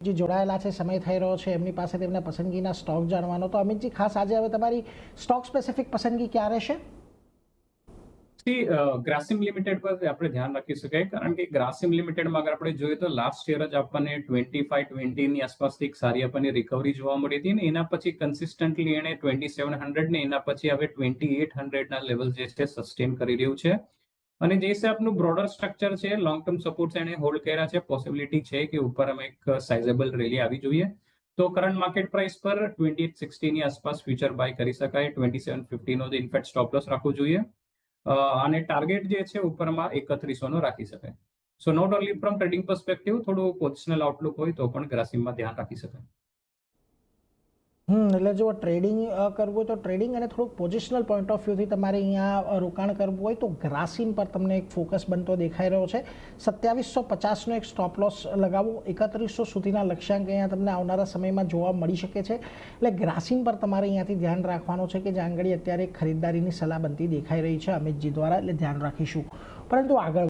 જે જોડાયેલા છે, સમય થઈ રહ્યો છે, એમની પાસે તેમના પસંદગીના સ્ટોક જાણવાનો. તો અમિતજી, ખાસ આજે હવે તમારી સ્ટોક સ્પેસિફિક પસંદગી ક્યાં રહેશે? ગ્રાસિમ લિમિટેડ પર આપણે ધ્યાન રાખી શકાય, કારણ કે ગ્રાસિમ લિમિટેડમાં અગર આપણે જોઈએ તો લાસ્ટ યર જ આપણને 25-20 ની આસપાસથી એક સારી આપણને રિકવરી જોવા મળી હતી, ને એના પછી કન્સિસ્ટન્ટલી એને 2700 ને એના પછી હવે 2800 ના લેવલ જે છે સસ્ટેન કરી રહ્યું છે. અને જે હિસાબનું બ્રોડર સ્ટ્રક્ચર છે, લોંગ ટર્મ સપોર્ટ એને હોલ્ડ કર્યા છે. પોસિબિલિટી છે કે ઉપર અમે એક સાઇઝેબલ રેલી આવી જોઈએ. તો કરંટ માર્કેટ પ્રાઇસ પર 2860 ની આસપાસ ફ્યુચર બાય કરી શકાય. 2750 નો ઇનફેક્ટ સ્ટોપ લોસ રાખવું જોઈએ. અને ટાર્ગેટ જે છે ઉપરમાં 3100 નો રાખી શકાય. So not only from trading perspective, થોડું પોઝિશનલ આઉટલુક હોય તો પણ ગ્રાસિમમાં ધ્યાન રાખી શકાય. એટલે જો ટ્રેડિંગ કરવું હોય તો ટ્રેડિંગ અને થોડુંક પોઝિશનલ પોઈન્ટ ઓફ વ્યૂથી તમારે અહીંયા રોકાણ કરવું હોય તો ગ્રાસિમ પર તમને એક ફોકસ બનતો દેખાઈ રહ્યો છે. 2750નો એક સ્ટોપ લોસ લગાવવો, 3100 સુધીના લક્ષ્યાંક અહીંયા તમને આવનારા સમયમાં જોવા મળી શકે છે. એટલે ગ્રાસિમ પર તમારે અહીંયાથી ધ્યાન રાખવાનું છે કે જ્યાં આગળ અત્યારે ખરીદદારીની સલાહ બનતી દેખાઈ રહી છે અમિતજી દ્વારા, એટલે ધ્યાન રાખીશું. પરંતુ આગળ